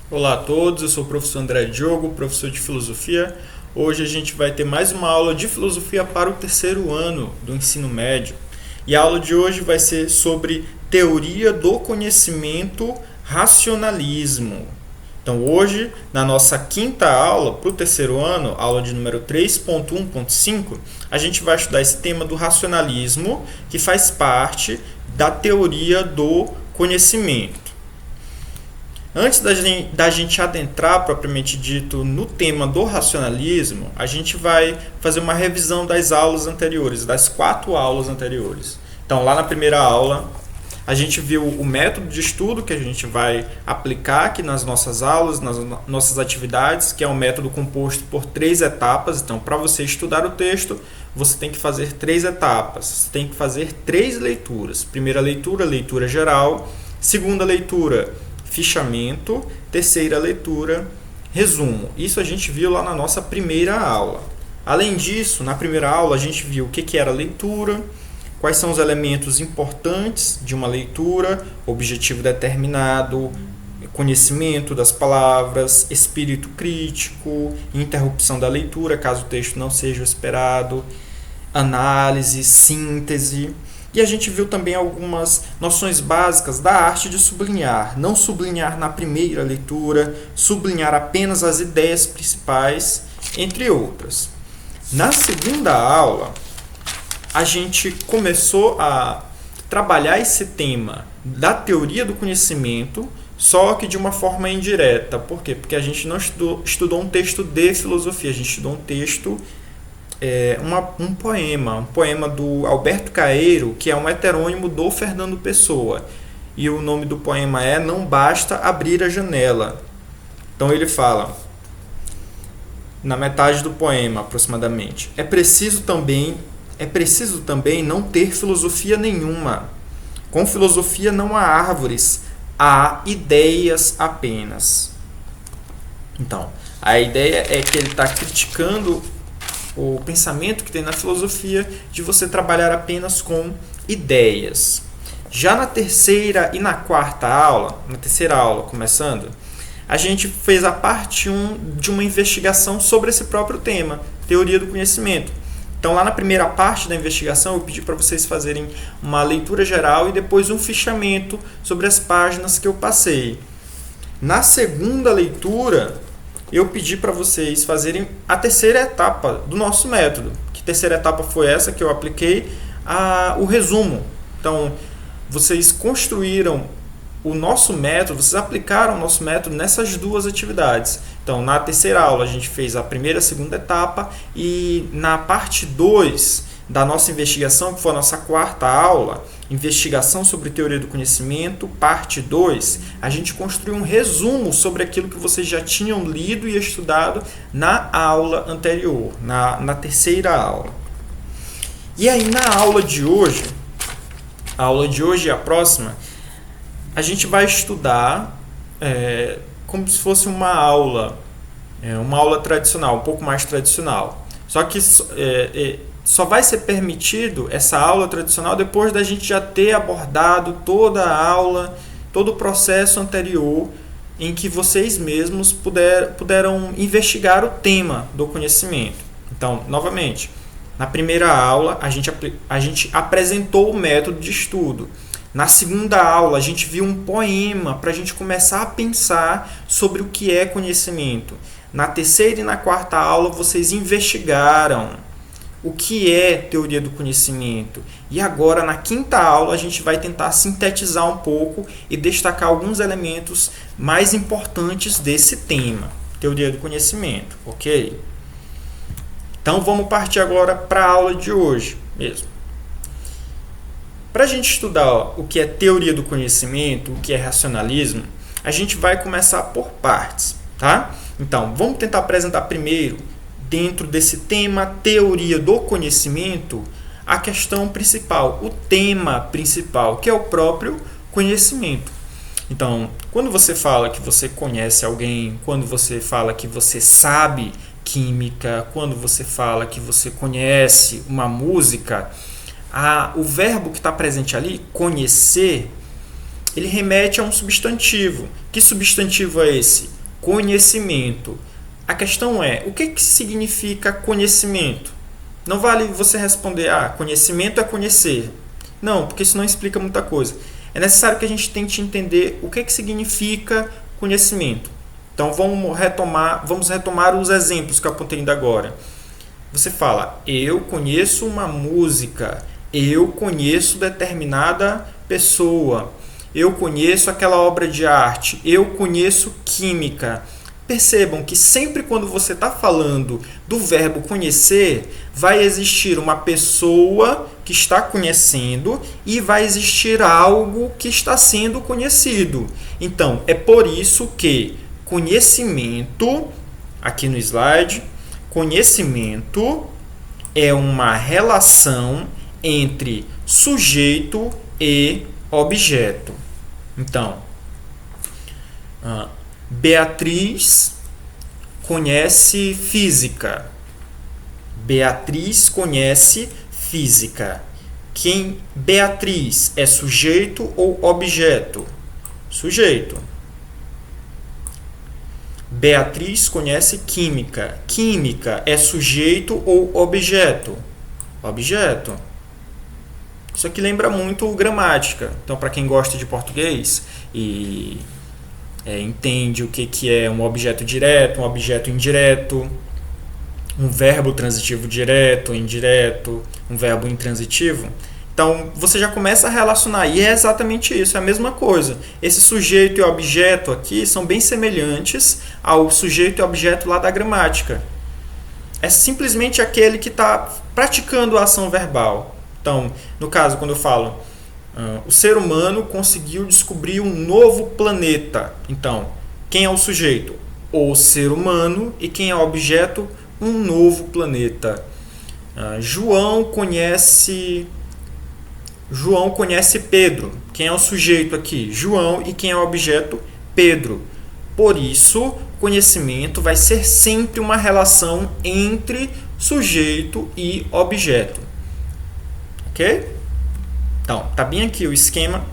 Olá a todos, eu sou o professor André Diogo, professor de filosofia. Hoje a gente vai ter mais uma aula de filosofia para o terceiro ano do ensino médio. E a aula de hoje vai ser sobre teoria do conhecimento, racionalismo. Então hoje, na nossa quinta aula para o terceiro ano, aula de número 3.1.5, a gente vai estudar esse tema do racionalismo, que faz parte da teoria do conhecimento. Antes da gente adentrar, propriamente dito, no tema do racionalismo, a gente vai fazer uma revisão das aulas anteriores, das 4 aulas anteriores. Então, lá na primeira aula, a gente viu o método de estudo que a gente vai aplicar aqui nas nossas aulas, nas nossas atividades, que é um método composto por 3 etapas. Então, para você estudar o texto, você tem que fazer 3 etapas. Você tem que fazer 3 leituras. Primeira leitura, leitura geral. Segunda leitura, fichamento. Terceira leitura, resumo. Isso a gente viu lá na nossa primeira aula. Além disso, na primeira aula a gente viu o que era leitura, quais são os elementos importantes de uma leitura, objetivo determinado, conhecimento das palavras, espírito crítico, interrupção da leitura caso o texto não seja o esperado, análise, síntese. E a gente viu também algumas noções básicas da arte de sublinhar. Não sublinhar na primeira leitura, sublinhar apenas as ideias principais, entre outras. Na segunda aula, a gente começou a trabalhar esse tema da teoria do conhecimento, só que de uma forma indireta. Por quê? Porque a gente não estudou um texto de filosofia, a gente estudou um texto... um poema do Alberto Caeiro, que é um heterônimo do Fernando Pessoa. E o nome do poema é Não Basta Abrir a Janela. Então ele fala, na metade do poema aproximadamente, é preciso também não ter filosofia nenhuma. Com filosofia não há árvores, há ideias apenas. Então, a ideia é que ele está criticando o pensamento que tem na filosofia de você trabalhar apenas com ideias. Já na terceira e na quarta aula, na terceira aula começando, a gente fez a parte 1 de uma investigação sobre esse próprio tema, teoria do conhecimento. Então, lá na primeira parte da investigação, eu pedi para vocês fazerem uma leitura geral e depois um fichamento sobre as páginas que eu passei. Na segunda leitura, eu pedi para vocês fazerem a terceira etapa do nosso método. Que terceira etapa foi essa que eu apliquei? O resumo. Então, vocês construíram o nosso método, vocês aplicaram o nosso método nessas 2 atividades. Então, na terceira aula, a gente fez a primeira e a segunda etapa, e na parte 2 da nossa investigação, que foi a nossa quarta aula, investigação sobre teoria do conhecimento, parte 2, a gente construiu um resumo sobre aquilo que vocês já tinham lido e estudado na aula anterior, na terceira aula. E aí, na aula de hoje, e a próxima, a gente vai estudar como se fosse uma aula tradicional, um pouco mais tradicional. Só que só vai ser permitido essa aula tradicional depois da gente já ter abordado toda a aula, todo o processo anterior em que vocês mesmos puderam investigar o tema do conhecimento. Então, novamente, na primeira aula a gente apresentou o método de estudo. Na segunda aula a gente viu um poema para a gente começar a pensar sobre o que é conhecimento. Na terceira e na quarta aula vocês investigaram o que é teoria do conhecimento. E agora, na quinta aula, a gente vai tentar sintetizar um pouco e destacar alguns elementos mais importantes desse tema, teoria do conhecimento, ok? Então, vamos partir agora para a aula de hoje mesmo. Para a gente estudar o que é teoria do conhecimento, o que é racionalismo, a gente vai começar por partes, tá? Então, vamos tentar apresentar primeiro, dentro desse tema, teoria do conhecimento, a questão principal, o tema principal, que é o próprio conhecimento. Então, quando você fala que você conhece alguém, quando você fala que você sabe química, quando você fala que você conhece uma música, o verbo que está presente ali, conhecer, ele remete a um substantivo. Que substantivo é esse? conhecimento. A questão é, o que significa conhecimento? Não vale você responder, conhecimento é conhecer. Não, porque isso não explica muita coisa. É necessário que a gente tente entender o que significa conhecimento. Então vamos retomar os exemplos que eu apontei ainda agora. Você fala, eu conheço uma música, eu conheço determinada pessoa, eu conheço aquela obra de arte, eu conheço química. Percebam que sempre quando você está falando do verbo conhecer, vai existir uma pessoa que está conhecendo e vai existir algo que está sendo conhecido. Então, é por isso que conhecimento, aqui no slide, conhecimento é uma relação entre sujeito e objeto. Então, Beatriz conhece física. Beatriz conhece física. Beatriz é sujeito ou objeto? Sujeito. Beatriz conhece química. Química é sujeito ou objeto? Objeto. Isso aqui lembra muito gramática. Então, para quem gosta de português e entende o que é um objeto direto, um objeto indireto, um verbo transitivo direto, indireto, um verbo intransitivo. Então, você já começa a relacionar, e é exatamente isso, é a mesma coisa. Esse sujeito e objeto aqui são bem semelhantes ao sujeito e objeto lá da gramática. É simplesmente aquele que está praticando a ação verbal. Então, no caso, quando eu falo, o ser humano conseguiu descobrir um novo planeta. Então, quem é o sujeito? O ser humano. E quem é o objeto? Um novo planeta. João conhece Pedro. Quem é o sujeito aqui? João. E quem é o objeto? Pedro. Por isso, conhecimento vai ser sempre uma relação entre sujeito e objeto. Ok? Então, tá bem aqui o esquema.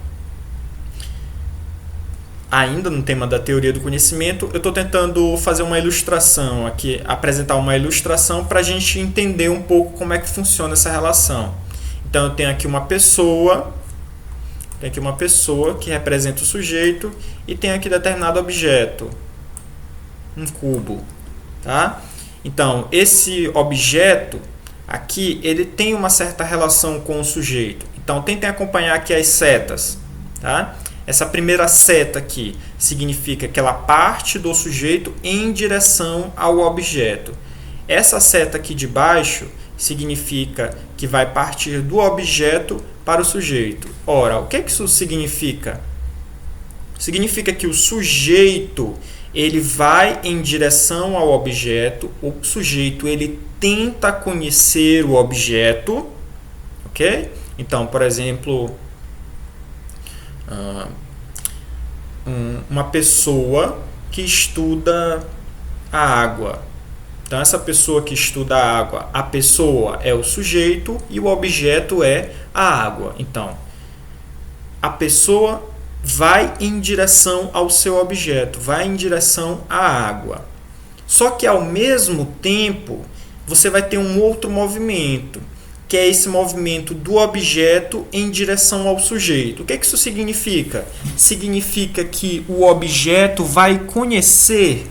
Ainda no tema da teoria do conhecimento, eu estou tentando fazer uma ilustração aqui, apresentar uma ilustração para a gente entender um pouco como é que funciona essa relação. Então, eu tenho aqui uma pessoa que representa o sujeito e tem aqui determinado objeto, um cubo, tá? Então, esse objeto aqui, ele tem uma certa relação com o sujeito. Então, tentem acompanhar aqui as setas, tá? Essa primeira seta aqui significa que ela parte do sujeito em direção ao objeto. Essa seta aqui de baixo significa que vai partir do objeto para o sujeito. Ora, o que isso significa? Significa que o sujeito ele vai em direção ao objeto, o sujeito ele tenta conhecer o objeto, ok? Então, por exemplo, uma pessoa que estuda a água. Então, essa pessoa que estuda a água, a pessoa é o sujeito e o objeto é a água. Então, a pessoa vai em direção ao seu objeto, vai em direção à água. Só que, ao mesmo tempo, você vai ter um outro movimento, que é esse movimento do objeto em direção ao sujeito. O que isso significa? Significa que o objeto vai conhecer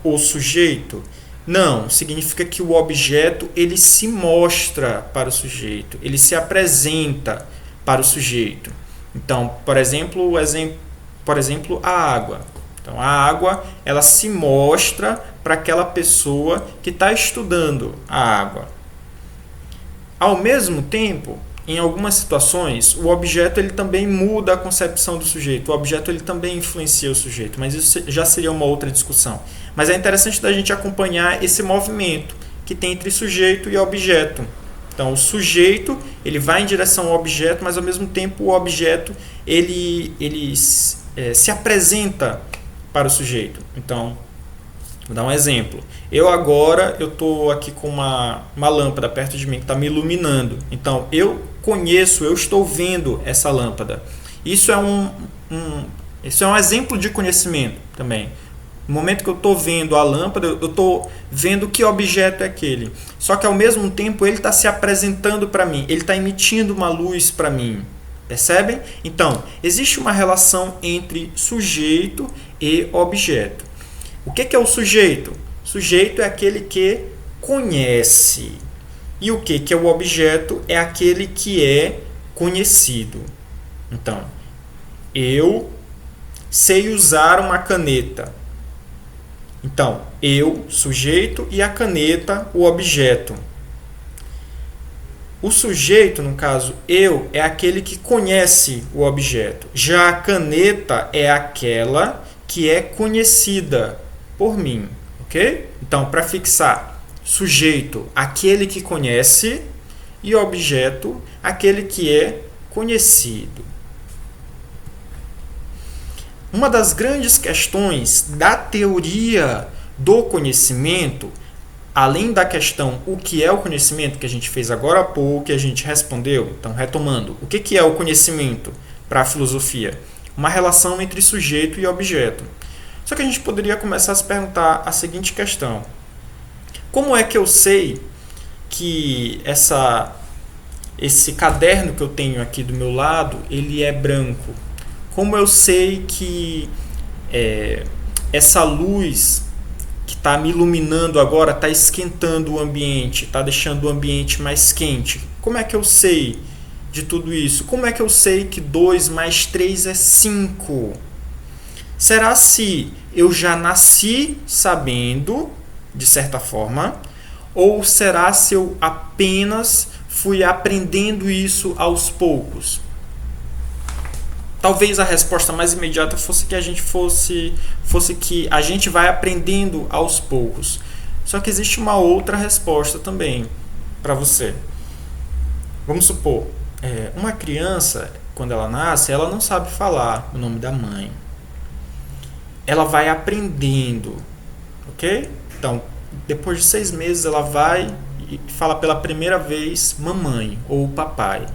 o sujeito? Não, significa que o objeto ele se mostra para o sujeito, ele se apresenta para o sujeito. Então, por exemplo, a água. Então, a água ela se mostra para aquela pessoa que está estudando a água. Ao mesmo tempo, em algumas situações, o objeto ele também muda a concepção do sujeito. O objeto ele também influencia o sujeito, mas isso já seria uma outra discussão. Mas é interessante da gente acompanhar esse movimento que tem entre sujeito e objeto. Então, o sujeito ele vai em direção ao objeto, mas ao mesmo tempo o objeto ele se apresenta para o sujeito. Então, vou dar um exemplo. Eu estou aqui com uma lâmpada perto de mim que está me iluminando. Então, eu estou vendo essa lâmpada. Isso é um exemplo de conhecimento também. No momento que eu estou vendo a lâmpada, eu estou vendo que objeto é aquele. Só que ao mesmo tempo ele está se apresentando para mim, ele está emitindo uma luz para mim. Percebem? Então, existe uma relação entre sujeito e objeto. O que é o sujeito? O sujeito é aquele que conhece. E o que é o objeto? É aquele que é conhecido. Então, eu sei usar uma caneta. Então, eu, sujeito, e a caneta, o objeto. O sujeito, no caso, eu, é aquele que conhece o objeto. Já a caneta é aquela que é conhecida por mim, ok? Então, para fixar, sujeito, aquele que conhece, e objeto, aquele que é conhecido. Uma das grandes questões da teoria do conhecimento, além da questão o que é o conhecimento, que a gente fez agora há pouco, que a gente respondeu, então retomando, o que é o conhecimento para a filosofia? Uma relação entre sujeito e objeto. Só que a gente poderia começar a se perguntar a seguinte questão: como é que eu sei que esse caderno que eu tenho aqui do meu lado, ele é branco? Como eu sei que essa luz que está me iluminando agora está esquentando o ambiente, está deixando o ambiente mais quente? Como é que eu sei de tudo isso? Como é que eu sei que 2 mais 3 é 5? Será se eu já nasci sabendo, de certa forma, ou será se eu apenas fui aprendendo isso aos poucos? Talvez a resposta mais imediata fosse que a gente fosse que a gente vai aprendendo aos poucos. Só que existe uma outra resposta também para você. Vamos supor, uma criança, quando ela nasce, ela não sabe falar o nome da mãe. Ela vai aprendendo, ok? Então, depois de 6 meses, ela vai e fala pela primeira vez mamãe ou papai.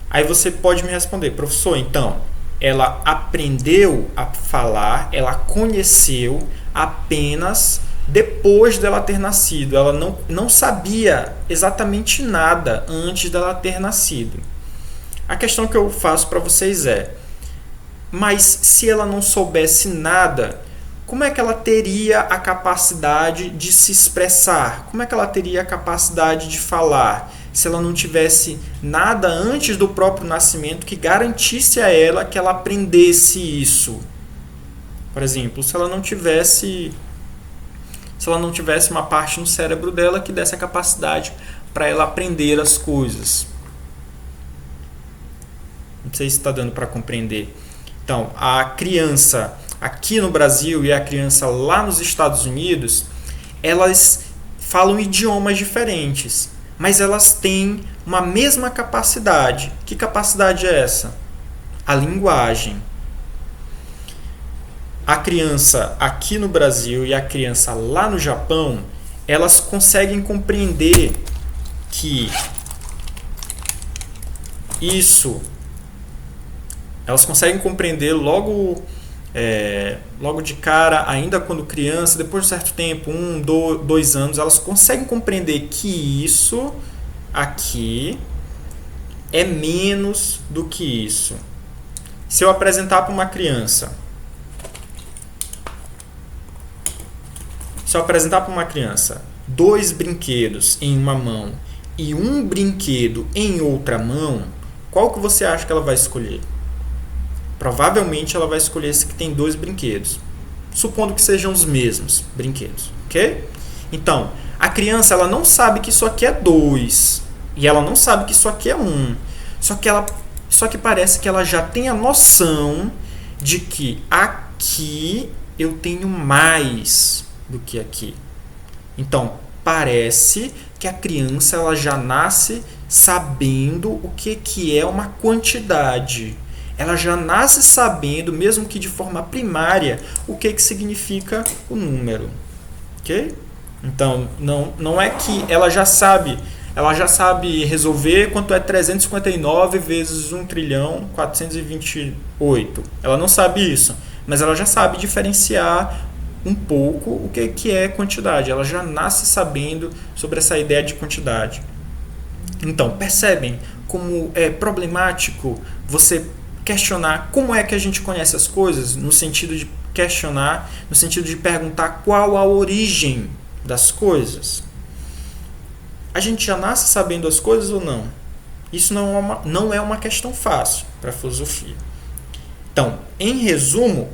Aí você pode me responder: professor, então, ela aprendeu a falar, ela conheceu apenas depois dela ter nascido. Ela não sabia exatamente nada antes dela ter nascido. A questão que eu faço para vocês é: mas se ela não soubesse nada, como é que ela teria a capacidade de se expressar? Como é que ela teria a capacidade de falar? Se ela não tivesse nada antes do próprio nascimento que garantisse a ela que ela aprendesse isso. Por exemplo, se ela não tivesse uma parte no cérebro dela que desse a capacidade para ela aprender as coisas. Não sei se está dando para compreender. Então, a criança aqui no Brasil e a criança lá nos Estados Unidos, elas falam idiomas diferentes, mas elas têm uma mesma capacidade. Que capacidade é essa? A linguagem. A criança aqui no Brasil e a criança lá no Japão, elas conseguem compreender que isso... Elas conseguem compreender logo de cara, ainda quando criança, depois de certo tempo, 1, 2 anos, elas conseguem compreender que isso aqui é menos do que isso. Se eu apresentar para uma criança, 2 brinquedos em uma mão e 1 brinquedo em outra mão, qual que você acha que ela vai escolher? Provavelmente ela vai escolher esse que tem 2 brinquedos, supondo que sejam os mesmos brinquedos, ok? Então, a criança ela não sabe que isso aqui é 2 e ela não sabe que isso aqui é 1. Só que parece que ela já tem a noção de que aqui eu tenho mais do que aqui. Então, parece que a criança ela já nasce sabendo o que é uma quantidade. Ela já nasce sabendo, mesmo que de forma primária, o que significa o número. Ok? Então, não é que ela já sabe resolver quanto é 359 vezes 1.428.000.000. Ela não sabe isso. mas ela já sabe diferenciar um pouco o que é quantidade. Ela já nasce sabendo sobre essa ideia de quantidade. Então, percebem como é problemático você questionar como é que a gente conhece as coisas, no sentido de questionar, no sentido de perguntar qual a origem das coisas. A gente já nasce sabendo as coisas ou não? Isso não é uma questão fácil para a filosofia. Então, em resumo,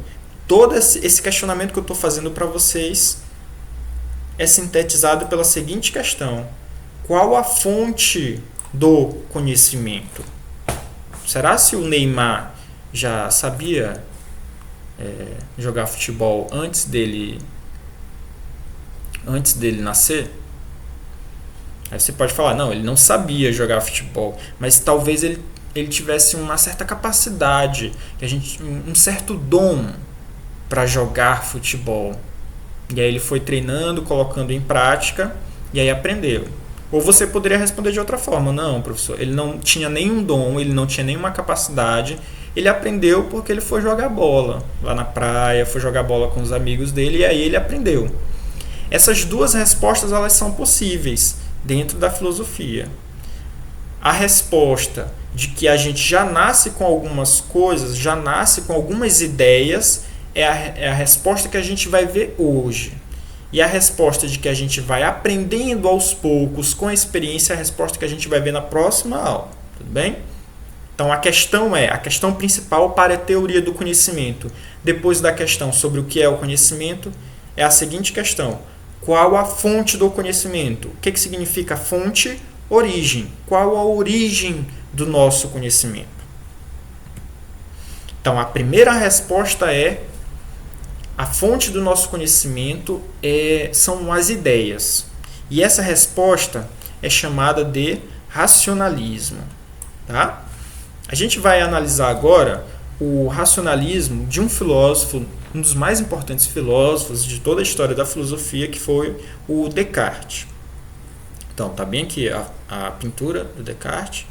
todo esse questionamento que eu estou fazendo para vocês é sintetizado pela seguinte questão: qual a fonte do conhecimento? Será se o Neymar já sabia jogar futebol antes dele nascer? Aí você pode falar, não, ele não sabia jogar futebol, mas talvez ele tivesse uma certa capacidade, um certo dom para jogar futebol. E aí ele foi treinando, colocando em prática, e aí aprendeu. Ou você poderia responder de outra forma, não, professor, ele não tinha nenhum dom, ele não tinha nenhuma capacidade, ele aprendeu porque ele foi jogar bola lá na praia, foi jogar bola com os amigos dele, e aí ele aprendeu. Essas duas respostas, elas são possíveis dentro da filosofia. A resposta de que a gente já nasce com algumas coisas, já nasce com algumas ideias, é a resposta que a gente vai ver hoje. E a resposta de que a gente vai aprendendo aos poucos, com a experiência, é a resposta que a gente vai ver na próxima aula. Tudo bem? Então a questão principal para a teoria do conhecimento, depois da questão sobre o que é o conhecimento, é a seguinte questão: qual a fonte do conhecimento? O que significa fonte? Origem. Qual a origem do nosso conhecimento? Então, a primeira resposta é: a fonte do nosso conhecimento são as ideias. E essa resposta é chamada de racionalismo. Tá? A gente vai analisar agora o racionalismo de um filósofo, um dos mais importantes filósofos de toda a história da filosofia, que foi o Descartes. Então, está bem aqui a pintura do Descartes.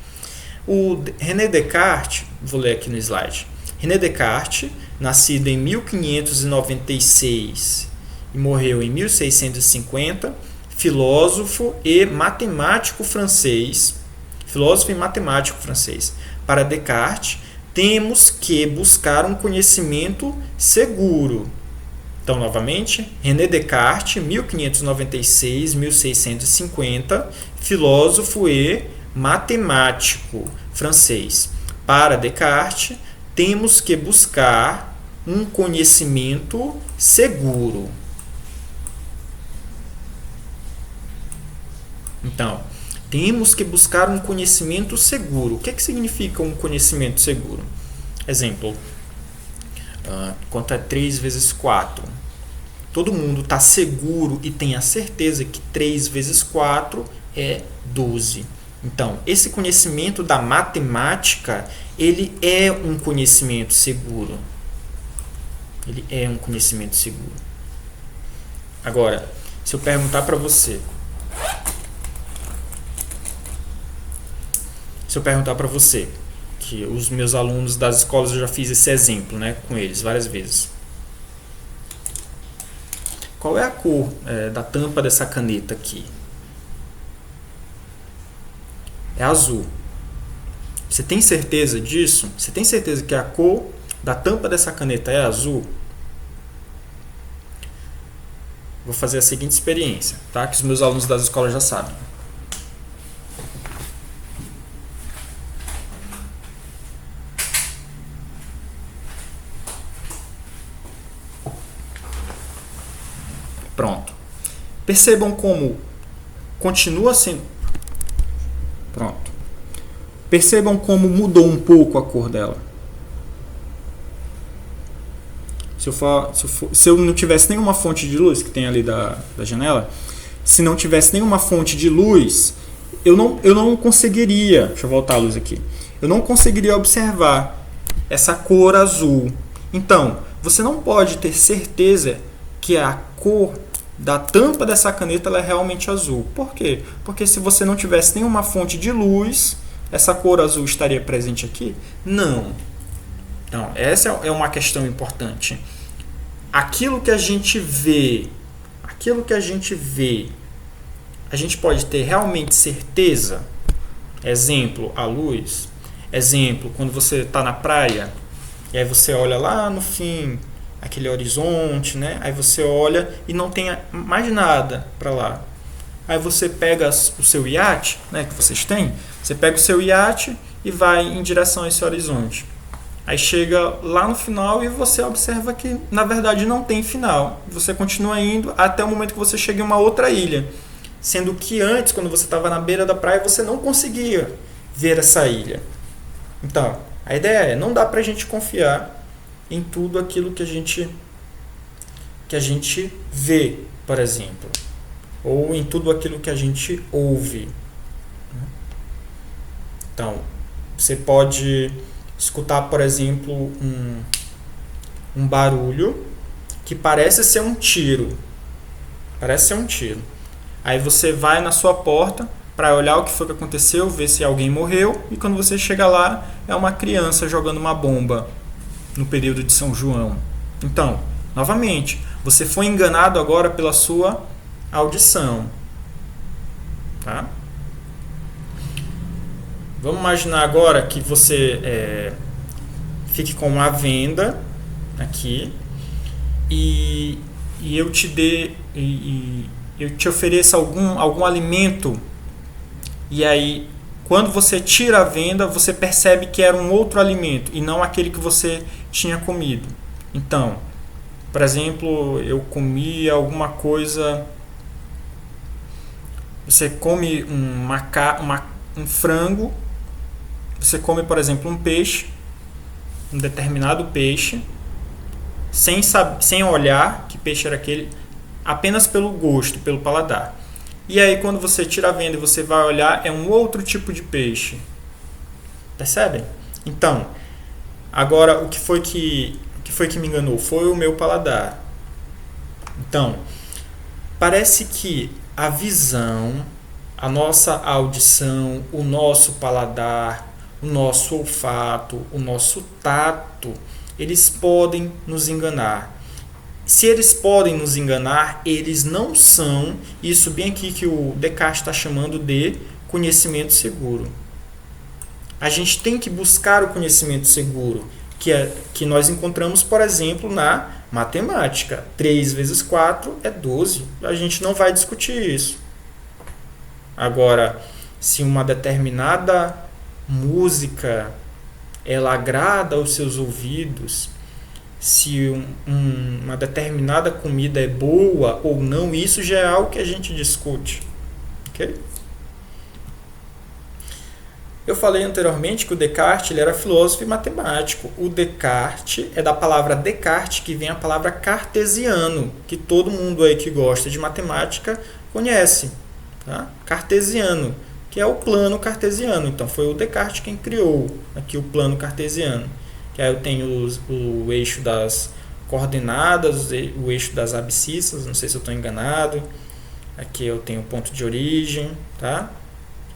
O René Descartes, vou ler aqui no slide. René Descartes, nascido em 1596 e morreu em 1650, filósofo e matemático francês. Para Descartes, temos que buscar um conhecimento seguro. Então, novamente, René Descartes, 1596-1650, filósofo e matemático francês. Para Descartes, temos que buscar um conhecimento seguro. Então, temos que buscar um conhecimento seguro. O que significa um conhecimento seguro? Exemplo, quanto é 3 vezes 4? Todo mundo está seguro e tem a certeza que 3 vezes 4 é 12. Então, esse conhecimento da matemática, ele é um conhecimento seguro. Ele é um conhecimento seguro. Agora, se eu perguntar para você, que os meus alunos das escolas, eu já fiz esse exemplo, né, com eles várias vezes. Qual é a cor da tampa dessa caneta aqui? É azul. Você tem certeza disso? Você tem certeza que a cor da tampa dessa caneta é azul? Vou fazer a seguinte experiência, tá? Que os meus alunos das escolas já sabem. Pronto. Percebam como continua sendo... Pronto. Percebam como mudou um pouco a cor dela. Se eu não tivesse nenhuma fonte de luz, que tem ali da janela, se não tivesse nenhuma fonte de luz, eu não conseguiria... Deixa eu voltar a luz aqui. Eu não conseguiria observar essa cor azul. Então, você não pode ter certeza que a cor da tampa dessa caneta ela é realmente azul. Por quê? Porque se você não tivesse nenhuma fonte de luz, essa cor azul estaria presente aqui? Não. Então, essa é uma questão importante. Aquilo que a gente vê, a gente pode ter realmente certeza? Exemplo, a luz. Exemplo, quando você está na praia, e aí você olha lá no fim, aquele horizonte, né? Aí você olha e não tem mais nada para lá. Aí você pega o seu iate, né, que vocês têm, você pega o seu iate e vai em direção a esse horizonte. Aí chega lá no final e você observa que, na verdade, não tem final. Você continua indo até o momento que você chega em uma outra ilha. Sendo que antes, quando você estava na beira da praia, você não conseguia ver essa ilha. Então, a ideia é, não dá pra gente confiar em tudo aquilo que a gente vê, por exemplo. Ou em tudo aquilo que a gente ouve. Então, você pode escutar, por exemplo, um barulho que parece ser um tiro. Aí você vai na sua porta para olhar o que foi que aconteceu, ver se alguém morreu, e quando você chega lá, é uma criança jogando uma bomba no período de São João. Então, novamente, você foi enganado agora pela sua audição. Tá? Vamos imaginar agora que você fique com uma venda aqui e eu te ofereça algum alimento, e aí quando você tira a venda, você percebe que era um outro alimento e não aquele que você tinha comido. Então, por exemplo, eu comi alguma coisa. Você come um frango, você come, por exemplo, um peixe, um determinado peixe, sem olhar que peixe era aquele, apenas pelo gosto, pelo paladar. E aí quando você tira a venda e você vai olhar, é um outro tipo de peixe. Percebem? Então, agora o que foi que me enganou? Foi o meu paladar. Então, parece que a visão, a nossa audição, o nosso paladar, o nosso olfato, o nosso tato, eles podem nos enganar. Se eles podem nos enganar, eles não são isso bem aqui que o Descartes está chamando de conhecimento seguro. A gente tem que buscar o conhecimento seguro, que nós encontramos, por exemplo, na matemática. 3 vezes 4 é 12. A gente não vai discutir isso. Agora, se uma determinada música ela agrada aos seus ouvidos, se uma determinada comida é boa ou não, isso já é algo que a gente discute. Ok? Eu falei anteriormente que o Descartes ele era filósofo e matemático. O Descartes é da palavra Descartes que vem a palavra cartesiano, que todo mundo aí que gosta de matemática conhece. Tá? Cartesiano, que é o plano cartesiano. Então foi o Descartes quem criou aqui o plano cartesiano. Que aí eu tenho o eixo das coordenadas, o eixo das abscissas, não sei se eu estou enganado. Aqui eu tenho o ponto de origem, tá?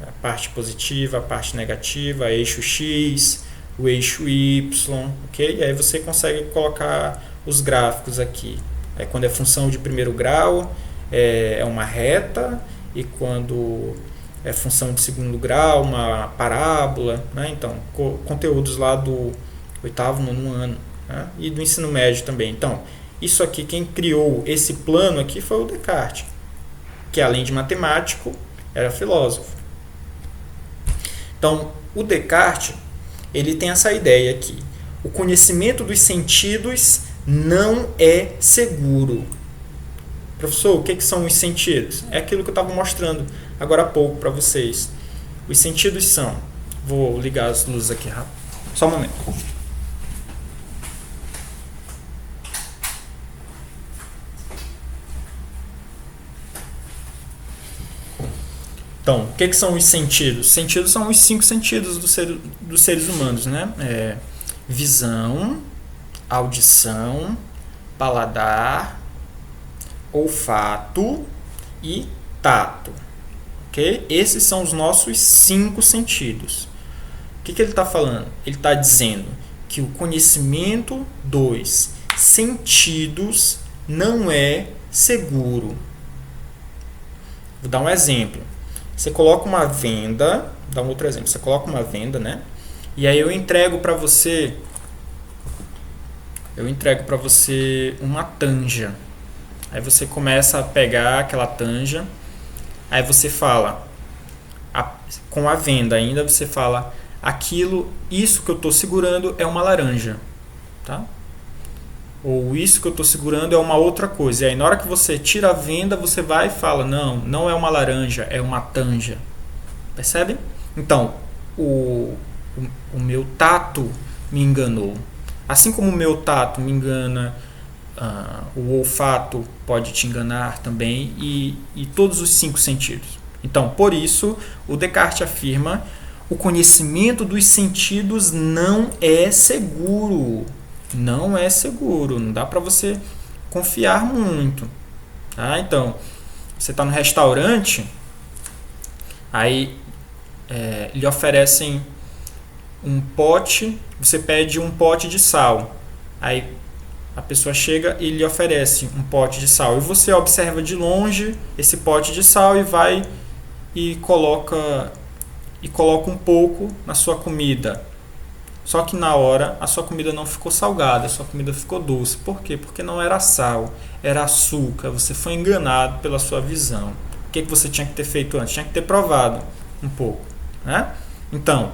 A parte positiva, a parte negativa, eixo X, o eixo Y, ok? E aí você consegue colocar os gráficos aqui. Aí quando é função de primeiro grau, é uma reta, e quando é função de segundo grau, uma parábola, né? Então, conteúdos lá do 8º, 9º ano, né? E do ensino médio também. Então, isso aqui, quem criou esse plano aqui foi o Descartes, que além de matemático, era filósofo. Então, o Descartes, ele tem essa ideia aqui. O conhecimento dos sentidos não é seguro. Professor, o que são os sentidos? É aquilo que eu estava mostrando agora há pouco para vocês. Os sentidos são... Vou ligar as luzes aqui rápido. Só um momento. Então, o que são os sentidos? Os sentidos são os 5 sentidos dos seres humanos, né? Visão, audição, paladar, olfato e tato. Okay? Esses são os nossos 5 sentidos. O que ele está falando? Ele está dizendo que o conhecimento dos sentidos não é seguro. Vou dar um exemplo. Você coloca uma venda, vou dar um outro exemplo. Você coloca uma venda, né? E aí eu entrego para você uma tanja. Aí você começa a pegar aquela tanja, aí você fala, com a venda ainda, você fala, isso que eu estou segurando é uma laranja, tá? Ou isso que eu estou segurando é uma outra coisa. E aí na hora que você tira a venda, você vai e fala, não é uma laranja, é uma tanja. Percebe? Então, o meu tato me enganou. Assim como o meu tato me engana, o olfato pode te enganar também, e todos os 5 sentidos. Então, por isso, o Descartes afirma: o conhecimento dos sentidos não é seguro. Não é seguro, não dá para você confiar muito. Tá? Então, você está no restaurante, aí lhe oferecem um pote, você pede um pote de sal. Aí a pessoa chega e lhe oferece um pote de sal. E você observa de longe esse pote de sal e vai e coloca um pouco na sua comida. Só que na hora a sua comida não ficou salgada, a sua comida ficou doce. Por quê? Porque não era sal, era açúcar. Você foi enganado pela sua visão. O que você tinha que ter feito antes? Tinha que ter provado um pouco, né? Então,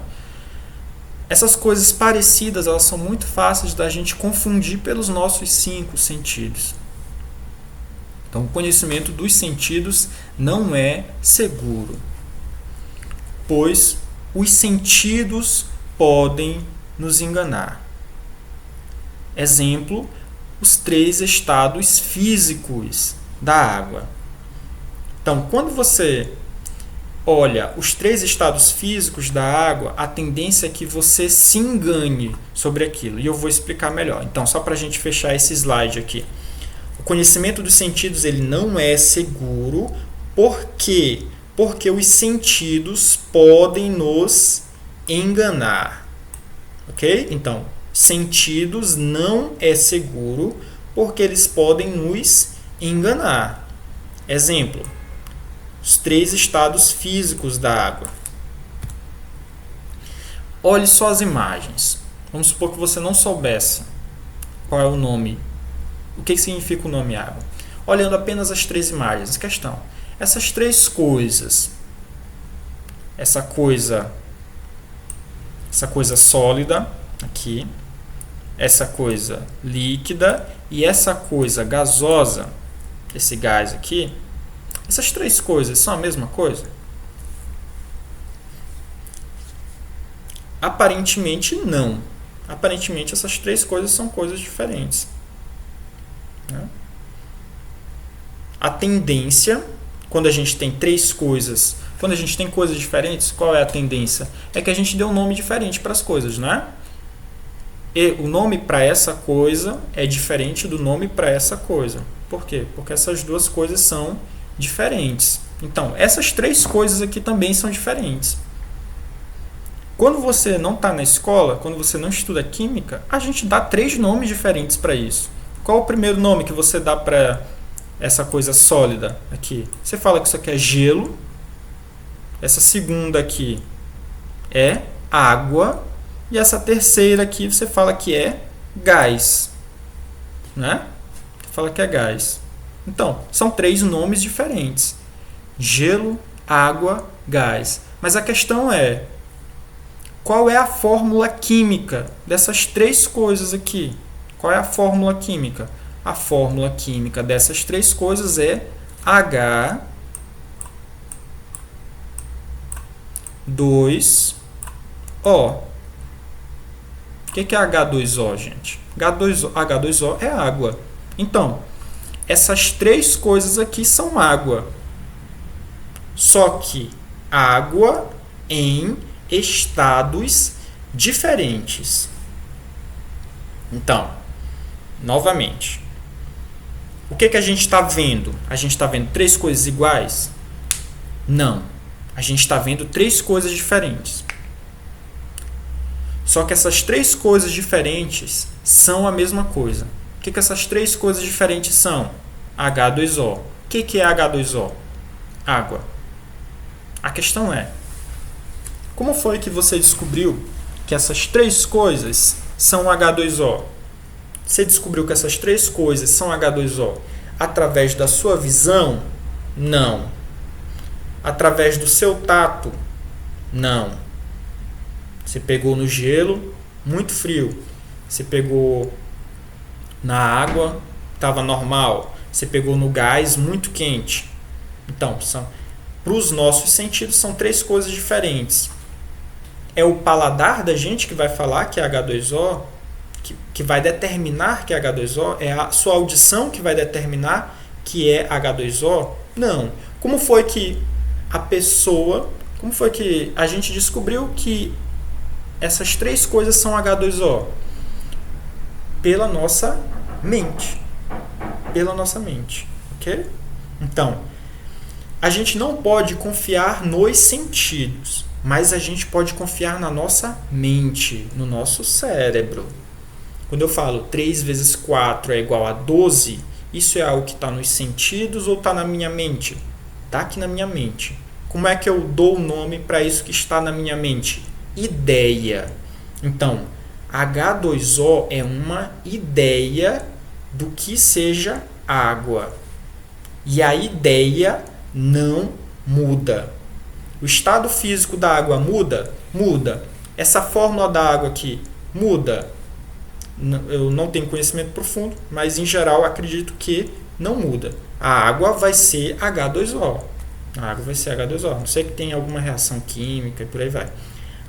essas coisas parecidas, elas são muito fáceis da gente confundir pelos nossos 5 sentidos. Então, o conhecimento dos sentidos não é seguro, pois os sentidos podem nos enganar. Exemplo, os 3 estados físicos da água. Então, quando você olha os 3 estados físicos da água, a tendência é que você se engane sobre aquilo. E eu vou explicar melhor. Então, só para a gente fechar esse slide aqui. O conhecimento dos sentidos ele não é seguro. Por quê? Porque os sentidos podem nos enganar. Ok? Então, sentidos não é seguro porque eles podem nos enganar. Exemplo, os 3 estados físicos da água. Olhe só as imagens. Vamos supor que você não soubesse qual é o nome. O que significa o nome água? Olhando apenas as 3 imagens. Questão. Essas 3 coisas. Essa coisa sólida aqui. Essa coisa líquida. E essa coisa gasosa. Esse gás aqui. Essas 3 coisas são a mesma coisa? Aparentemente não. Aparentemente essas 3 coisas são coisas diferentes. A tendência, quando a gente tem 3 coisas, quando a gente tem coisas diferentes, qual é a tendência? É que a gente dê um nome diferente para as coisas, não é? E o nome para essa coisa é diferente do nome para essa coisa. Por quê? Porque essas 2 coisas são diferentes. Então, essas 3 coisas aqui também são diferentes. Quando você não está na escola, quando você não estuda química, a gente dá 3 nomes diferentes para isso. Qual o primeiro nome que você dá para essa coisa sólida aqui? Você fala que isso aqui é gelo. Essa segunda aqui é água. E essa terceira aqui você fala que é gás. Né? Você fala que é gás. Então, são 3 nomes diferentes. Gelo, água, gás. Mas a questão é, qual é a fórmula química dessas 3 coisas aqui? Qual é a fórmula química? A fórmula química dessas 3 coisas é H2O. O que é H2O, gente? H2O é água. Então, essas 3 coisas aqui são água. Só que água em estados diferentes. Então, novamente, o que a gente está vendo? A gente está vendo 3 coisas iguais? Não. A gente está vendo 3 coisas diferentes. Só que essas três coisas diferentes são a mesma coisa. O que essas três coisas diferentes são? H2O. O que é H2O? Água. A questão é, como foi que você descobriu que essas três coisas são H2O? Você descobriu que essas três coisas são H2O através da sua visão? Não. Através do seu tato? Não. Você pegou no gelo, muito frio. Você pegou na água, estava normal. Você pegou no gás, muito quente. Então, para os nossos sentidos, são três coisas diferentes. É o paladar da gente que vai falar que é H2O, que vai determinar que é H2O? É a sua audição que vai determinar que é H2O? Não. Como foi que a gente descobriu que essas três coisas são H2O? Pela nossa mente. Pela nossa mente. Ok? Então, a gente não pode confiar nos sentidos, mas a gente pode confiar na nossa mente, no nosso cérebro. Quando eu falo 3 vezes 4 é igual a 12, isso é algo que está nos sentidos ou está na minha mente? Está aqui na minha mente. Como é que eu dou o nome para isso que está na minha mente? Ideia. Então, H2O é uma ideia do que seja água. E a ideia não muda. O estado físico da água muda? Muda. Essa fórmula da água aqui muda? Eu não tenho conhecimento profundo, mas em geral acredito que não muda. A água vai ser H2O. A água vai ser H2O. Não sei que tem alguma reação química e por aí vai.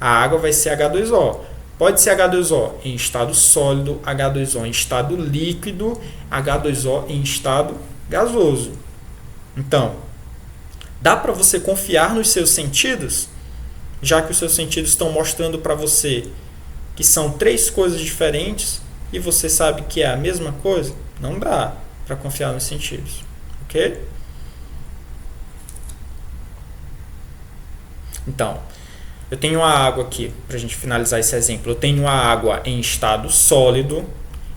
A água vai ser H2O. Pode ser H2O em estado sólido, H2O em estado líquido, H2O em estado gasoso. Então, dá para você confiar nos seus sentidos? Já que os seus sentidos estão mostrando para você que são três coisas diferentes e você sabe que é a mesma coisa? Não dá para confiar nos sentidos. Ok? Então, eu tenho a água aqui, para a gente finalizar esse exemplo. Eu tenho a água em estado sólido,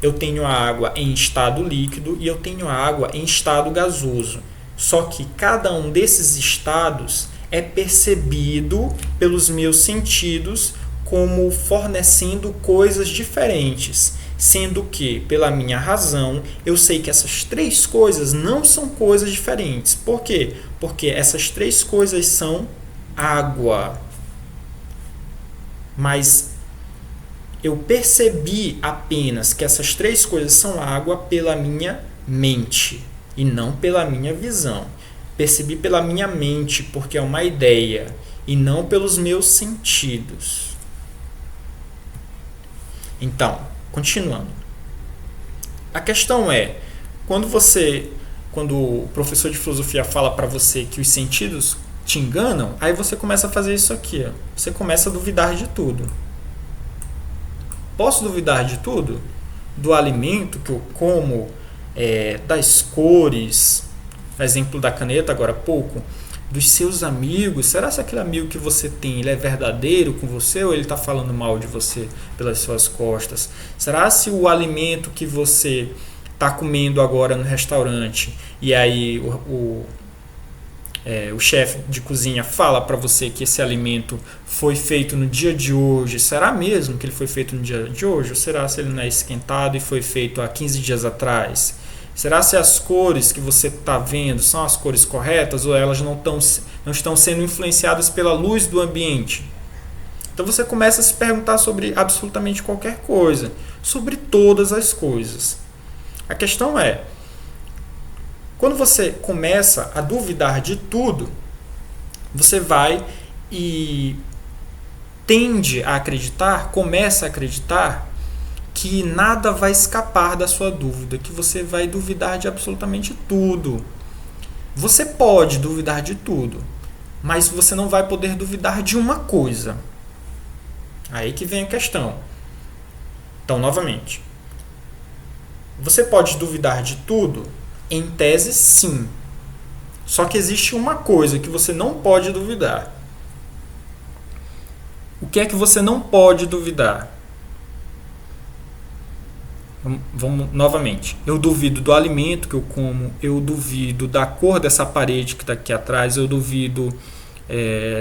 eu tenho a água em estado líquido e eu tenho a água em estado gasoso. Só que cada um desses estados é percebido pelos meus sentidos como fornecendo coisas diferentes, sendo que, pela minha razão, eu sei que essas três coisas não são coisas diferentes. Por quê? Porque essas três coisas são água. Mas eu percebi apenas que essas três coisas são água pela minha mente e não pela minha visão. Percebi pela minha mente porque é uma ideia e não pelos meus sentidos. Então, continuando. A questão é, quando o professor de filosofia fala para você que os sentidos te enganam, aí você começa a fazer isso aqui. Ó. Você começa a duvidar de tudo. Posso duvidar de tudo? Do alimento que eu como, das cores, exemplo da caneta agora há pouco, dos seus amigos. Será que aquele amigo que você tem, ele é verdadeiro com você ou ele está falando mal de você pelas suas costas? Será se o alimento que você está comendo agora no restaurante e aí o chefe de cozinha fala para você que esse alimento foi feito no dia de hoje, será mesmo que ele foi feito no dia de hoje? Ou será se ele não é esquentado e foi feito há 15 dias atrás? Será se as cores que você está vendo são as cores corretas ou elas não estão sendo influenciadas pela luz do ambiente? Então você começa a se perguntar sobre absolutamente qualquer coisa, sobre todas as coisas. A questão é, quando você começa a duvidar de tudo, você vai e começa a acreditar que nada vai escapar da sua dúvida, que você vai duvidar de absolutamente tudo. Você pode duvidar de tudo, mas você não vai poder duvidar de uma coisa. Aí que vem a questão. Então, novamente, você pode duvidar de tudo? Em tese, sim. Só que existe uma coisa que você não pode duvidar. O que é que você não pode duvidar? Vamos novamente. Eu duvido do alimento que eu como, eu duvido da cor dessa parede que está aqui atrás, eu duvido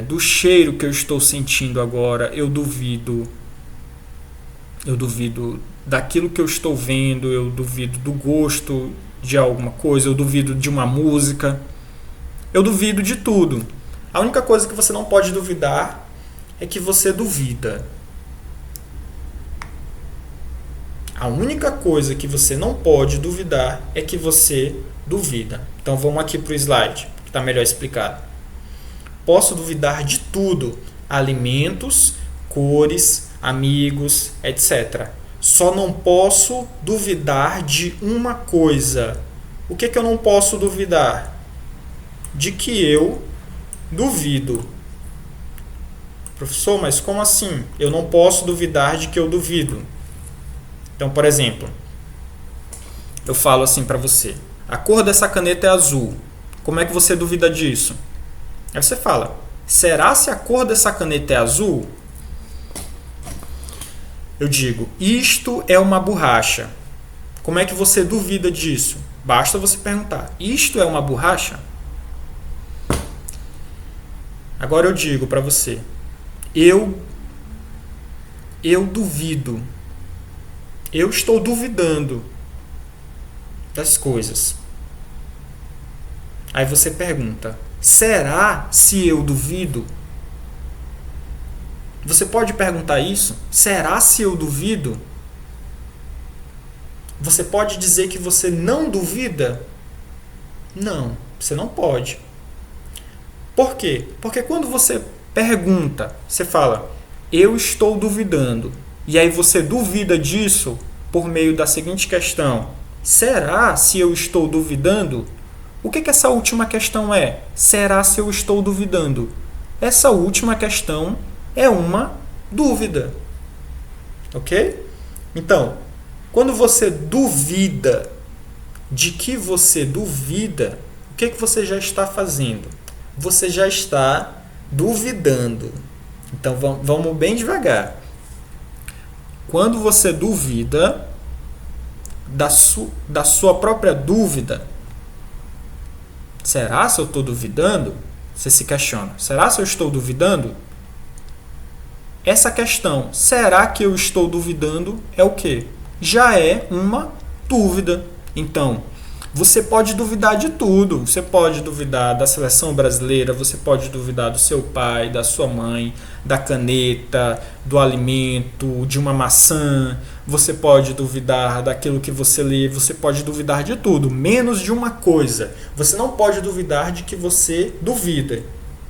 do cheiro que eu estou sentindo agora, eu duvido daquilo que eu estou vendo, eu duvido do gosto de alguma coisa, eu duvido de uma música, eu duvido de tudo. A única coisa que você não pode duvidar é que você duvida. A única coisa que você não pode duvidar é que você duvida. Então vamos aqui para o slide, que está melhor explicado. Posso duvidar de tudo: alimentos, cores, amigos, etc. Só não posso duvidar de uma coisa. O que eu não posso duvidar? De que eu duvido. Professor, mas como assim? Eu não posso duvidar de que eu duvido. Então, por exemplo, eu falo assim para você: a cor dessa caneta é azul. Como é que você duvida disso? Aí você fala: será se a cor dessa caneta é azul? Eu digo: isto é uma borracha. Como é que você duvida disso? Basta você perguntar: isto é uma borracha? Agora eu digo para você: eu duvido. Eu estou duvidando das coisas. Aí você pergunta: será se eu duvido? Você pode perguntar isso? Será se eu duvido? Você pode dizer que você não duvida? Não, você não pode. Por quê? Porque quando você pergunta, você fala: eu estou duvidando. E aí você duvida disso por meio da seguinte questão: será se eu estou duvidando? O que essa última questão é? Será se eu estou duvidando? Essa última questão é uma dúvida. Ok? Então, quando você duvida de que você duvida, o que você já está fazendo? Você já está duvidando. Então, vamos bem devagar. Quando você duvida da sua própria dúvida, será se eu estou duvidando? Você se questiona: será se eu estou duvidando? Essa questão, será que eu estou duvidando, é o quê? Já é uma dúvida. Então, você pode duvidar de tudo. Você pode duvidar da seleção brasileira, você pode duvidar do seu pai, da sua mãe, da caneta, do alimento, de uma maçã. Você pode duvidar daquilo que você lê, você pode duvidar de tudo, menos de uma coisa. Você não pode duvidar de que você duvida.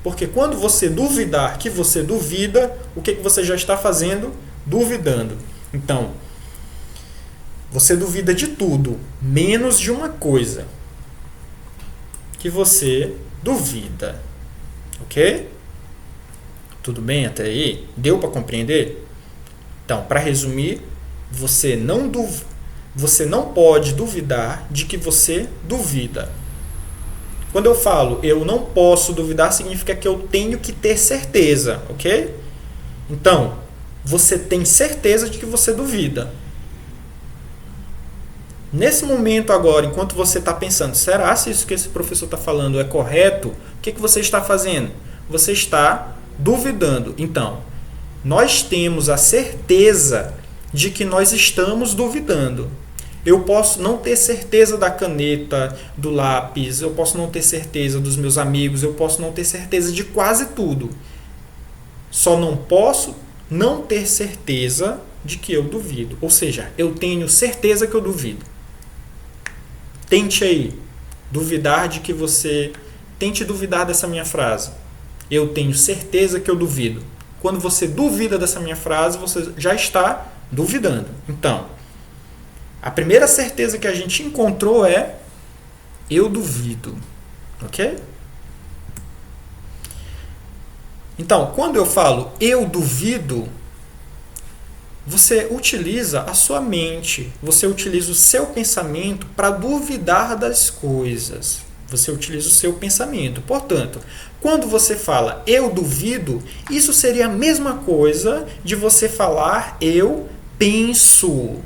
Porque quando você duvidar que você duvida, o que você já está fazendo? Duvidando. Então, você duvida de tudo, menos de uma coisa que você duvida. Ok? Tudo bem até aí? Deu para compreender? Então, para resumir, você não pode duvidar de que você duvida. Quando eu falo eu não posso duvidar, significa que eu tenho que ter certeza, ok? Então, você tem certeza de que você duvida. Nesse momento agora, enquanto você está pensando: será se isso que esse professor está falando é correto? O que você está fazendo? Você está duvidando. Então, nós temos a certeza de que nós estamos duvidando. Eu posso não ter certeza da caneta, do lápis, eu posso não ter certeza dos meus amigos, eu posso não ter certeza de quase tudo. Só não posso não ter certeza de que eu duvido. Ou seja, eu tenho certeza que eu duvido. Tente aí duvidar de que você... Tente duvidar dessa minha frase. Eu tenho certeza que eu duvido. Quando você duvida dessa minha frase, você já está duvidando. Então, a primeira certeza que a gente encontrou é: eu duvido. Ok? Então, quando eu falo eu duvido, você utiliza a sua mente, você utiliza o seu pensamento para duvidar das coisas. Você utiliza o seu pensamento. Portanto, quando você fala eu duvido, isso seria a mesma coisa de você falar eu penso.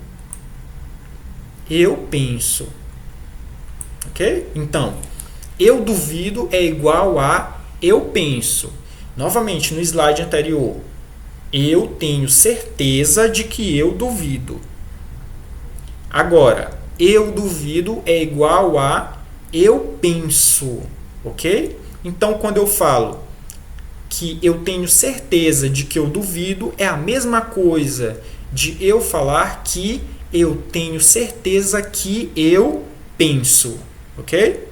eu penso. Ok? Então, eu duvido é igual a eu penso. Novamente, no slide anterior, eu tenho certeza de que eu duvido. Agora, eu duvido é igual a eu penso. Ok? Então, quando eu falo que eu tenho certeza de que eu duvido, é a mesma coisa de eu falar que eu tenho certeza que eu penso. Ok?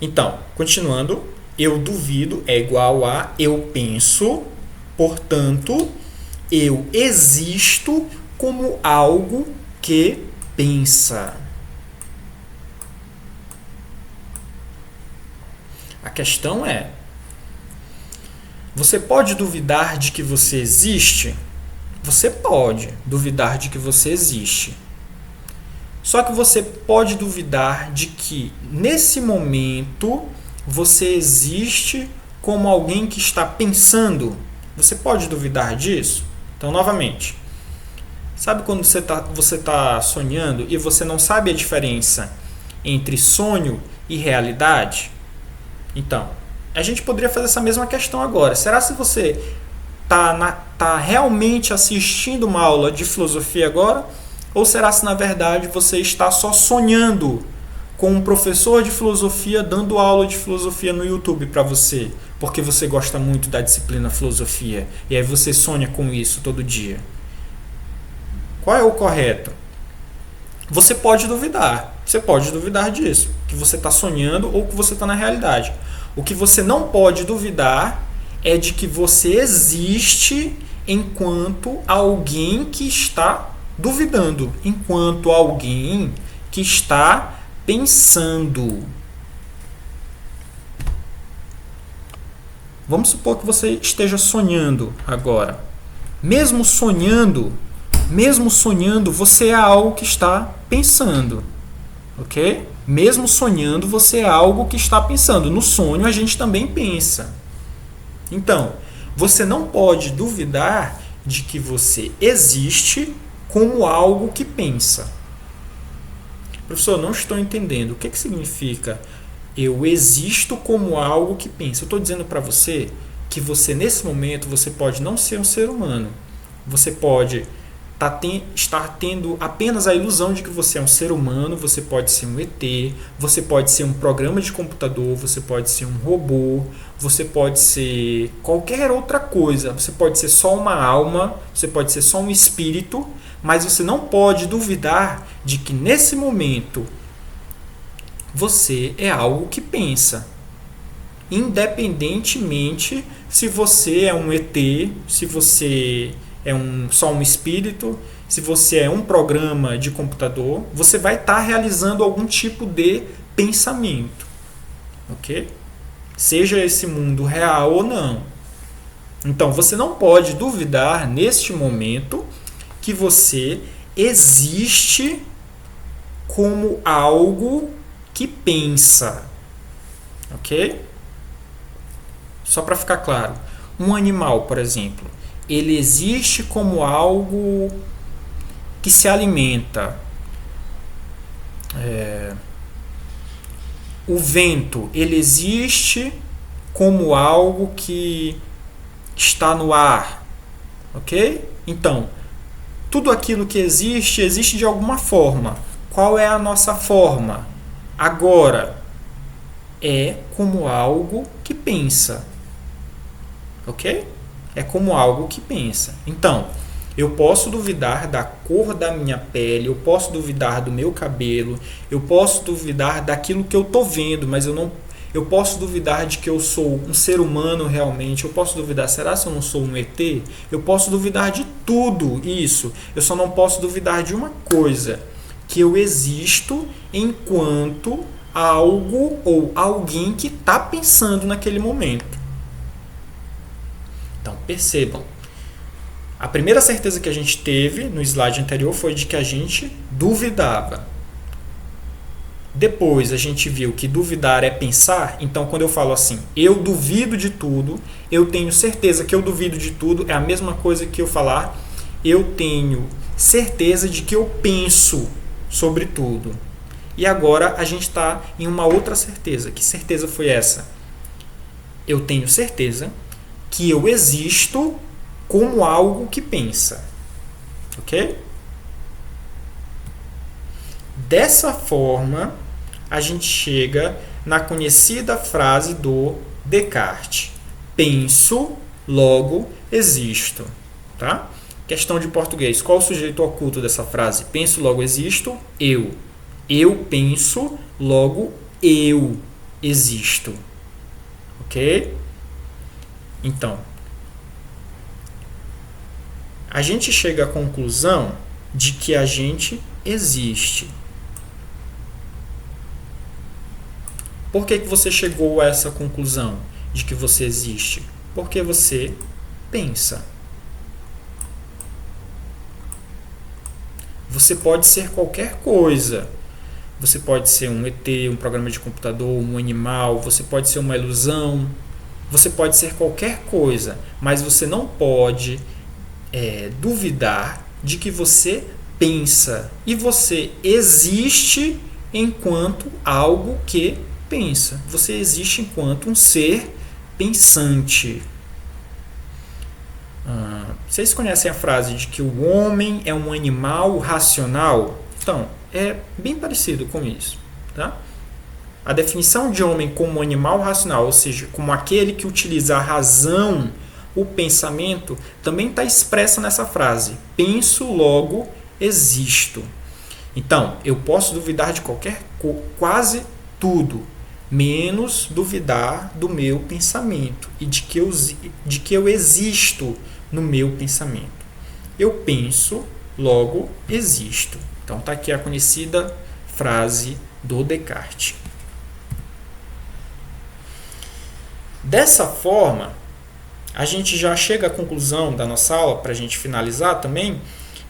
Então, continuando, eu duvido é igual a eu penso, portanto, eu existo como algo que pensa. A questão é: você pode duvidar de que você existe? Você pode duvidar de que você existe. Só que você pode duvidar de que, nesse momento, você existe como alguém que está pensando. Você pode duvidar disso? Então, novamente, sabe quando você tá sonhando e você não sabe a diferença entre sonho e realidade? Então, a gente poderia fazer essa mesma questão agora. Será que você tá realmente assistindo uma aula de filosofia agora? Ou será que, na verdade, você está só sonhando com um professor de filosofia dando aula de filosofia no YouTube para você, porque você gosta muito da disciplina filosofia, e aí você sonha com isso todo dia? Qual é o correto? Você pode duvidar disso, que você está sonhando ou que você está na realidade. O que você não pode duvidar é de que você existe enquanto alguém que está duvidando, enquanto alguém que está pensando. Vamos supor que você esteja sonhando agora. Mesmo sonhando, você é algo que está pensando. Ok? Mesmo sonhando, você é algo que está pensando. No sonho, a gente também pensa. Então, você não pode duvidar de que você existe como algo que pensa. Professor, não estou entendendo. O que significa eu existo como algo que pensa? Eu estou dizendo para você que você, nesse momento, você pode não ser um ser humano. Você pode estar tendo apenas a ilusão de que você é um ser humano, você pode ser um ET, você pode ser um programa de computador, você pode ser um robô, você pode ser qualquer outra coisa, você pode ser só uma alma, você pode ser só um espírito, mas você não pode duvidar de que nesse momento você é algo que pensa. Independentemente se você é um ET, se você é só um espírito, se você é um programa de computador, você vai estar realizando algum tipo de pensamento. Ok? Seja esse mundo real ou não. Então, você não pode duvidar neste momento que você existe como algo que pensa. Ok? Só para ficar claro. Um animal, por exemplo, ele existe como algo que se alimenta. O vento, ele existe como algo que está no ar. Ok? Então, tudo aquilo que existe, existe de alguma forma. Qual é a nossa forma? Agora, é como algo que pensa. Ok? É como algo que pensa. Então, eu posso duvidar da cor da minha pele, eu posso duvidar do meu cabelo, eu posso duvidar daquilo que eu estou vendo, mas eu posso duvidar de que eu sou um ser humano realmente, eu posso duvidar, será que eu não sou um ET? Eu posso duvidar de tudo isso, eu só não posso duvidar de uma coisa, que eu existo enquanto algo ou alguém que está pensando naquele momento. Então, percebam. A primeira certeza que a gente teve no slide anterior foi de que a gente duvidava. Depois a gente viu que duvidar é pensar. Então, quando eu falo assim, eu duvido de tudo, eu tenho certeza que eu duvido de tudo, é a mesma coisa que eu falar, eu tenho certeza de que eu penso sobre tudo. E agora a gente está em uma outra certeza. Que certeza foi essa? Eu tenho certeza que eu existo como algo que pensa. Ok? Dessa forma, a gente chega na conhecida frase do Descartes: penso, logo existo. Tá? Questão de português. Qual o sujeito oculto dessa frase? Penso, logo existo, eu. Eu penso, logo eu existo. Ok? Então, a gente chega à conclusão de que a gente existe. Por que você chegou a essa conclusão de que você existe? Porque você pensa. Você pode ser qualquer coisa. Você pode ser um ET, um programa de computador, um animal, você pode ser uma ilusão, você pode ser qualquer coisa, mas você não pode duvidar de que você pensa. E você existe enquanto algo que pensa. Você existe enquanto um ser pensante. Vocês conhecem a frase de que o homem é um animal racional? Então, é bem parecido com isso. Tá? A definição de homem como animal racional, ou seja, como aquele que utiliza a razão, o pensamento, também está expressa nessa frase. Penso, logo existo. Então, eu posso duvidar de quase tudo, menos duvidar do meu pensamento e de que eu existo no meu pensamento. Eu penso, logo existo. Então está aqui a conhecida frase do Descartes. Dessa forma, a gente já chega à conclusão da nossa aula, para a gente finalizar também,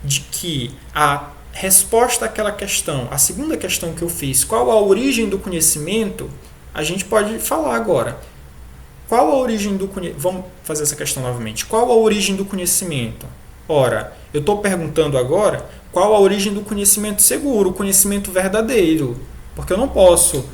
de que a resposta àquela questão, a segunda questão que eu fiz, qual a origem do conhecimento, a gente pode falar agora. Qual a origem do conhecimento? Vamos fazer essa questão novamente. Qual a origem do conhecimento? Ora, eu estou perguntando agora qual a origem do conhecimento seguro, o conhecimento verdadeiro. Porque eu não posso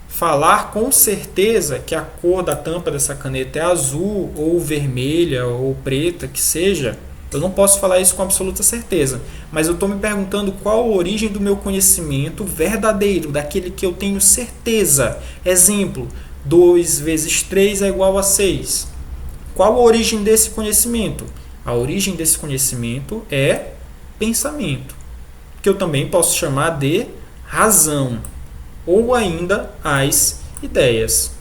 falar com certeza que a cor da tampa dessa caneta é azul, ou vermelha, ou preta, que seja. Eu não posso falar isso com absoluta certeza. Mas eu estou me perguntando qual a origem do meu conhecimento verdadeiro, daquele que eu tenho certeza. Exemplo, 2 vezes 3 é igual a 6. Qual a origem desse conhecimento? A origem desse conhecimento é pensamento, que eu também posso chamar de razão, ou ainda as ideias.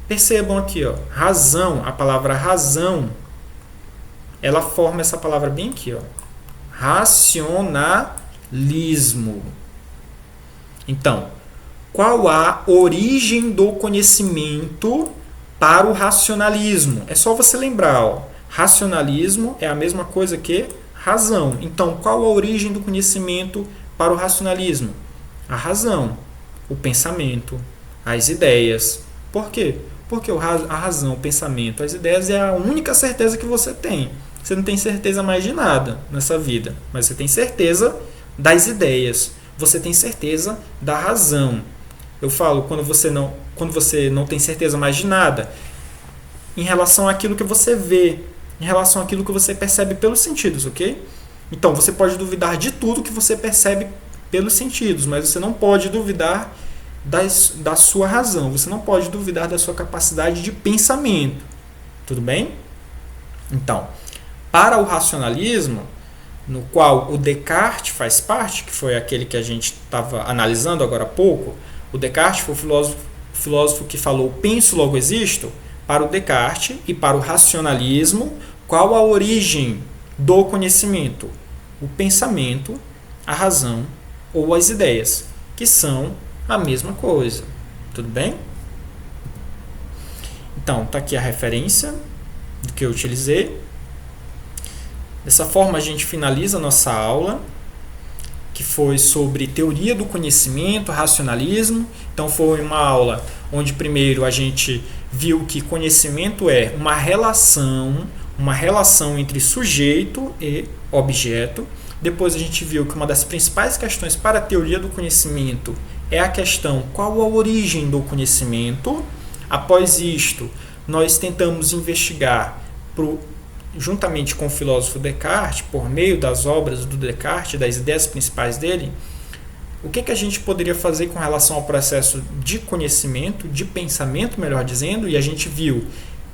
Percebam aqui, ó, razão, a palavra razão, ela forma essa palavra bem aqui, ó, racionalismo. Então, qual a origem do conhecimento para o racionalismo? É só você lembrar, ó, racionalismo é a mesma coisa que razão. Então, qual a origem do conhecimento para o racionalismo? A razão, o pensamento, as ideias. Por quê? Porque a razão, o pensamento, as ideias é a única certeza que você tem. Você não tem certeza mais de nada nessa vida, mas você tem certeza das ideias. Você tem certeza da razão. Eu falo quando você não tem certeza mais de nada, em relação àquilo que você vê, em relação àquilo que você percebe pelos sentidos, ok? Então, você pode duvidar de tudo que você percebe pelos sentidos, mas você não pode duvidar da sua razão, você não pode duvidar da sua capacidade de pensamento. Tudo bem? Então, para o racionalismo, no qual o Descartes faz parte, que foi aquele que a gente estava analisando agora há pouco, o Descartes foi o filósofo que falou penso, logo existo. Para o Descartes e para o racionalismo, qual a origem do conhecimento? O pensamento, a razão ou as ideias, que são a mesma coisa. Tudo bem? Então, está aqui a referência do que eu utilizei. Dessa forma, a gente finaliza a nossa aula, que foi sobre teoria do conhecimento, racionalismo. Então, foi uma aula onde primeiro a gente viu que conhecimento é uma relação uma relação entre sujeito e objeto. Depois a gente viu que uma das principais questões para a teoria do conhecimento é a questão qual a origem do conhecimento. Após isto, nós tentamos investigar, juntamente com o filósofo Descartes, por meio das obras do Descartes, das ideias principais dele, o que a gente poderia fazer com relação ao processo de conhecimento, de pensamento, melhor dizendo, e a gente viu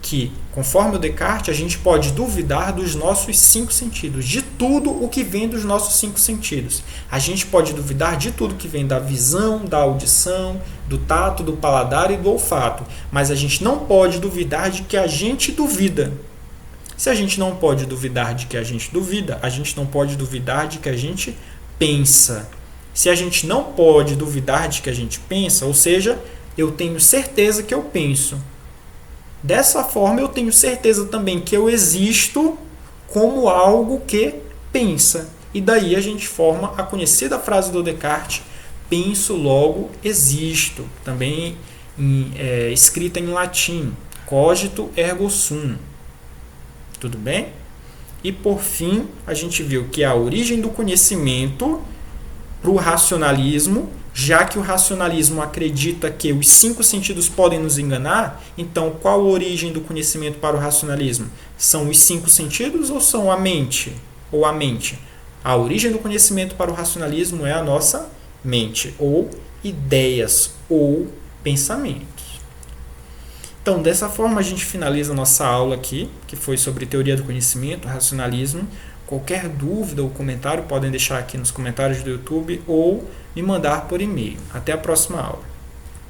que, conforme o Descartes, a gente pode duvidar dos nossos 5 sentidos, de tudo o que vem dos nossos 5 sentidos. A gente pode duvidar de tudo que vem da visão, da audição, do tato, do paladar e do olfato, mas a gente não pode duvidar de que a gente duvida. Se a gente não pode duvidar de que a gente duvida, a gente não pode duvidar de que a gente pensa. Se a gente não pode duvidar de que a gente pensa, ou seja, eu tenho certeza que eu penso. Dessa forma, eu tenho certeza também que eu existo como algo que pensa. E daí a gente forma a conhecida frase do Descartes, penso, logo existo, também escrita em latim, cogito ergo sum. Tudo bem? E por fim, a gente viu que a origem do conhecimento para o racionalismo, já que o racionalismo acredita que os 5 sentidos podem nos enganar, então qual a origem do conhecimento para o racionalismo? São os 5 sentidos ou são a mente? Ou a mente? A origem do conhecimento para o racionalismo é a nossa mente, ou ideias, ou pensamentos. Então, dessa forma, a gente finaliza a nossa aula aqui, que foi sobre teoria do conhecimento, racionalismo. Qualquer dúvida ou comentário podem deixar aqui nos comentários do YouTube ou me mandar por e-mail. Até a próxima aula.